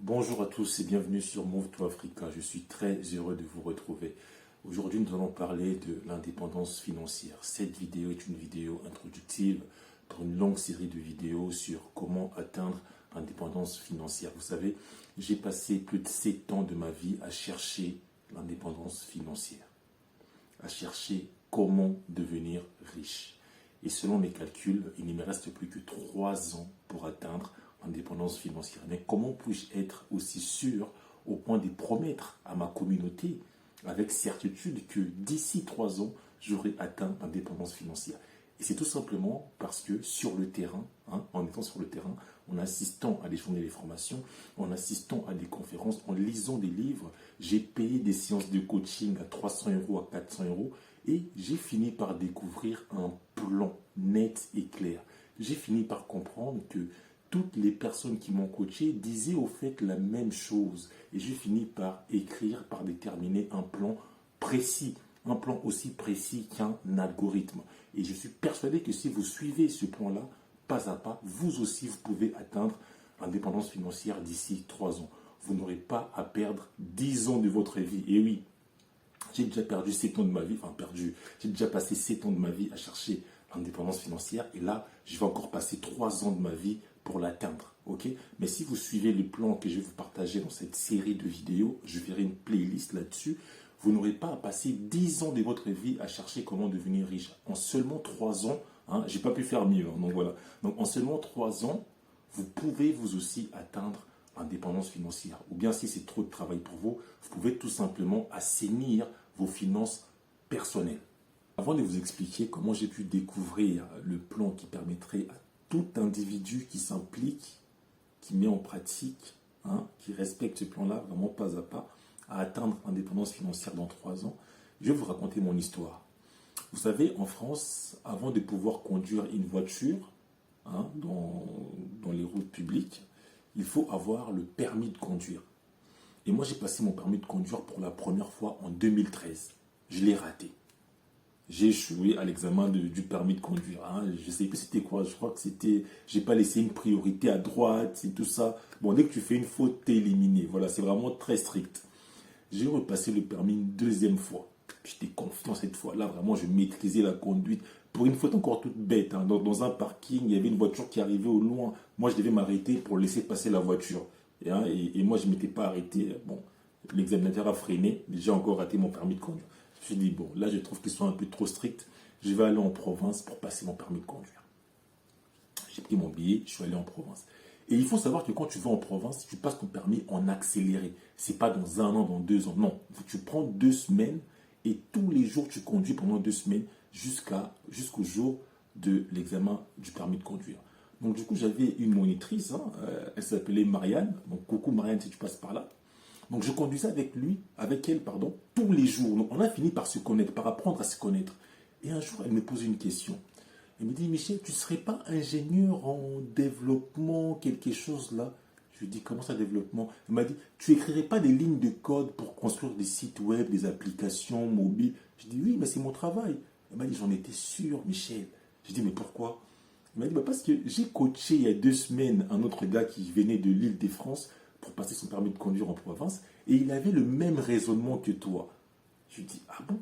Bonjour à tous et bienvenue sur Move to Africa. Je suis très heureux de vous retrouver. Aujourd'hui, nous allons parler de l'indépendance financière. Cette vidéo est une vidéo introductive pour une longue série de vidéos sur comment atteindre l'indépendance financière. Vous savez, j'ai passé plus de 7 ans de ma vie à chercher l'indépendance financière, à chercher comment devenir riche. Et selon mes calculs, il ne me reste plus que 3 ans pour atteindre l'indépendance financière. Mais comment puis-je être aussi sûr au point de promettre à ma communauté avec certitude que d'ici 3 ans, j'aurai atteint l'indépendance financière? Et c'est tout simplement parce que sur le terrain, en étant sur le terrain, en assistant à des journées de formation, en assistant à des conférences, en lisant des livres, j'ai payé des séances de coaching à 300 euros, à 400 euros, et j'ai fini par découvrir un plan net et clair. J'ai fini par comprendre que toutes les personnes qui m'ont coaché disaient au fait la même chose. Et j'ai fini par écrire, par déterminer un plan précis. Un plan aussi précis qu'un algorithme. Et je suis persuadé que si vous suivez ce plan-là, pas à pas, vous aussi, vous pouvez atteindre l'indépendance financière d'ici 3 ans. Vous n'aurez pas à perdre 10 ans de votre vie. Et oui, j'ai déjà perdu 7 ans de ma vie, j'ai déjà passé 7 ans de ma vie à chercher l'indépendance financière. Et là, je vais encore passer 3 ans de ma vie pour l'atteindre. Ok? Mais si vous suivez le plan que je vais vous partager dans cette série de vidéos, je ferai une playlist là-dessus. Vous n'aurez pas à passer 10 ans de votre vie à chercher comment devenir riche. En seulement 3 ans, je n'ai pas pu faire mieux. Donc voilà. Donc en seulement 3 ans, vous pouvez vous aussi atteindre l'indépendance financière. Ou bien si c'est trop de travail pour vous, vous pouvez tout simplement assainir vos finances personnelles. Avant de vous expliquer comment j'ai pu découvrir le plan qui permettrait à tout individu qui s'implique, qui met en pratique, qui respecte ce plan-là vraiment pas à atteindre l'indépendance financière dans 3 ans, je vais vous raconter mon histoire. Vous savez, en France, avant de pouvoir conduire une voiture dans les routes publiques, il faut avoir le permis de conduire. Et moi, j'ai passé mon permis de conduire pour la première fois en 2013. Je l'ai raté. J'ai échoué à l'examen du permis de conduire. Je ne sais plus c'était quoi. Je crois que c'était... J'ai pas laissé une priorité à droite et tout ça. Bon, dès que tu fais une faute, t'es éliminé. Voilà, c'est vraiment très strict. J'ai repassé le permis une deuxième fois. J'étais confiant cette fois-là. Vraiment, je maîtrisais la conduite. Pour une faute encore toute bête, dans un parking, il y avait une voiture qui arrivait au loin. Moi, je devais m'arrêter pour laisser passer la voiture. Et moi, je ne m'étais pas arrêté. Bon, l'examinateur a freiné, mais j'ai encore raté mon permis de conduire. Je me suis dit, bon, là, je trouve qu'ils sont un peu trop stricts. Je vais aller en province pour passer mon permis de conduire. J'ai pris mon billet, je suis allé en province. Et il faut savoir que quand tu vas en province, tu passes ton permis en accéléré. Ce n'est pas dans 1 an, dans 2 ans. Non, tu prends 2 semaines et tous les jours, tu conduis pendant 2 semaines jusqu'au jour de l'examen du permis de conduire. Donc, du coup, j'avais une monitrice, elle s'appelait Marianne. Donc, coucou Marianne, si tu passes par là. Donc, je conduisais avec elle, tous les jours. Donc, on a fini par se connaître, par apprendre à se connaître. Et un jour, elle me pose une question. Elle me dit, Michel, tu ne serais pas ingénieur en développement, quelque chose là? Je lui dis, comment ça, développement? Elle m'a dit, tu écrirais pas des lignes de code pour construire des sites web, des applications mobiles? Je dis, oui, mais c'est mon travail. Elle m'a dit, j'en étais sûr, Michel. Je dis, mais pourquoi? Elle m'a dit, parce que j'ai coaché il y a 2 semaines un autre gars qui venait de l'Île-de-France pour passer son permis de conduire en province et il avait le même raisonnement que toi. Je lui dis, ah bon?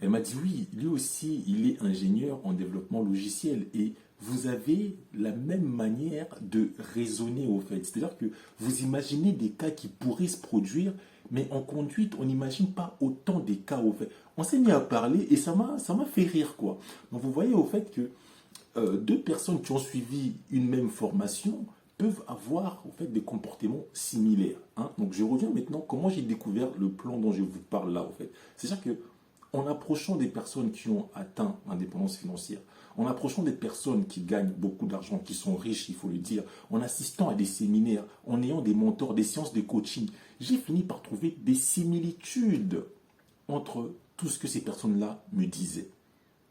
Elle m'a dit, oui, lui aussi, il est ingénieur en développement logiciel et vous avez la même manière de raisonner au fait. C'est-à-dire que vous imaginez des cas qui pourraient se produire, mais en conduite, on n'imagine pas autant des cas au fait. On s'est mis à parler et ça m'a fait rire, quoi. Donc vous voyez au fait que 2 personnes qui ont suivi une même formation peuvent avoir au fait des comportements similaires. Donc je reviens maintenant comment j'ai découvert le plan dont je vous parle là au fait. C'est-à-dire que en approchant des personnes qui ont atteint l'indépendance financière, en approchant des personnes qui gagnent beaucoup d'argent, qui sont riches, il faut le dire, en assistant à des séminaires, en ayant des mentors, des séances de coaching, j'ai fini par trouver des similitudes entre tout ce que ces personnes-là me disaient.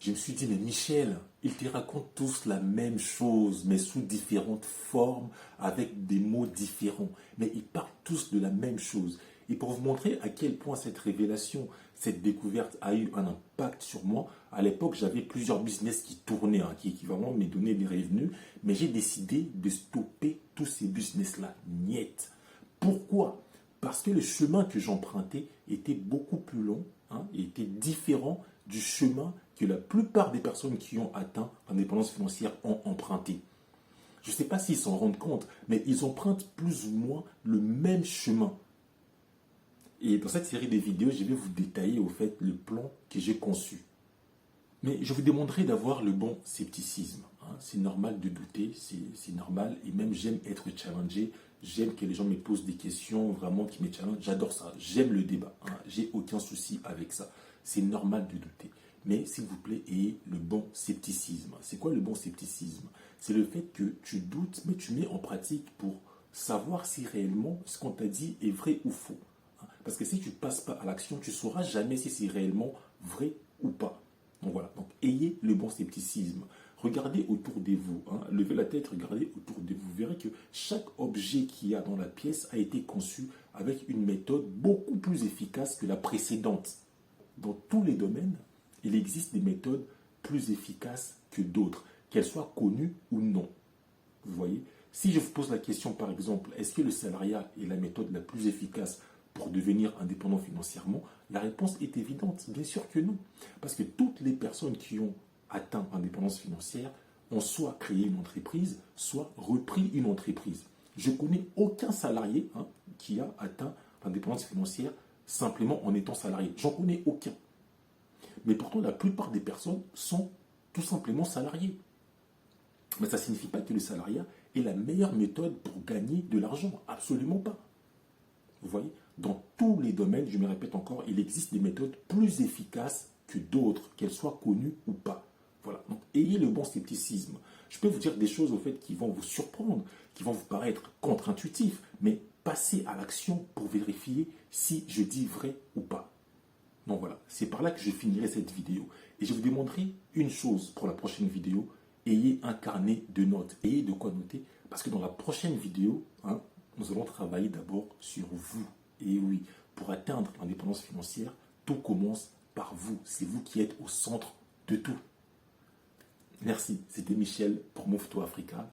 Je me suis dit, mais Michel, ils te racontent tous la même chose, mais sous différentes formes, avec des mots différents. Mais ils parlent tous de la même chose. Et pour vous montrer à quel point cette révélation, cette découverte a eu un impact sur moi, à l'époque, j'avais plusieurs business qui tournaient, qui vraiment me donnaient des revenus, mais j'ai décidé de stopper tous ces business-là, niet. Pourquoi? Pourquoi? Parce que le chemin que j'empruntais était beaucoup plus long, et était différent du chemin que la plupart des personnes qui ont atteint l'indépendance financière ont emprunté. Je ne sais pas s'ils s'en rendent compte, mais ils empruntent plus ou moins le même chemin. Et dans cette série de vidéos, je vais vous détailler au fait le plan que j'ai conçu. Mais je vous demanderai d'avoir le bon scepticisme. C'est normal de douter, c'est normal. Et même j'aime être challengé. J'aime que les gens me posent des questions vraiment qui me challengent. J'adore ça. J'aime le débat. J'ai aucun souci avec ça. C'est normal de douter. Mais s'il vous plaît, ayez le bon scepticisme. C'est quoi le bon scepticisme? C'est le fait que tu doutes, mais tu mets en pratique pour savoir si réellement ce qu'on t'a dit est vrai ou faux. Parce que si tu ne passes pas à l'action, tu ne sauras jamais si c'est réellement vrai ou pas. Donc voilà, donc ayez le bon scepticisme. Regardez autour de vous, levez la tête, regardez autour de vous. Vous verrez que chaque objet qu'il y a dans la pièce a été conçu avec une méthode beaucoup plus efficace que la précédente. Dans tous les domaines, il existe des méthodes plus efficaces que d'autres, qu'elles soient connues ou non. Vous voyez? Si je vous pose la question par exemple, est-ce que le salariat est la méthode la plus efficace pour devenir indépendant financièrement? La réponse est évidente, bien sûr que non. Parce que toutes les personnes qui ont atteint l'indépendance financière ont soit créé une entreprise, soit repris une entreprise. Je ne connais aucun salarié qui a atteint l'indépendance financière simplement en étant salarié. J'en connais aucun. Mais pourtant, la plupart des personnes sont tout simplement salariés. Mais ça ne signifie pas que le salariat est la meilleure méthode pour gagner de l'argent. Absolument pas. Vous voyez? Dans tous les domaines, je me répète encore, il existe des méthodes plus efficaces que d'autres, qu'elles soient connues ou pas. Voilà. Donc, ayez le bon scepticisme. Je peux vous dire des choses au fait qui vont vous surprendre, qui vont vous paraître contre-intuitifs, mais passez à l'action pour vérifier si je dis vrai ou pas. Donc voilà, c'est par là que je finirai cette vidéo. Et je vous demanderai une chose pour la prochaine vidéo. Ayez un carnet de notes. Ayez de quoi noter. Parce que dans la prochaine vidéo, nous allons travailler d'abord sur vous. Et oui, pour atteindre l'indépendance financière, tout commence par vous. C'est vous qui êtes au centre de tout. Merci, c'était Michel pour Move to Africa.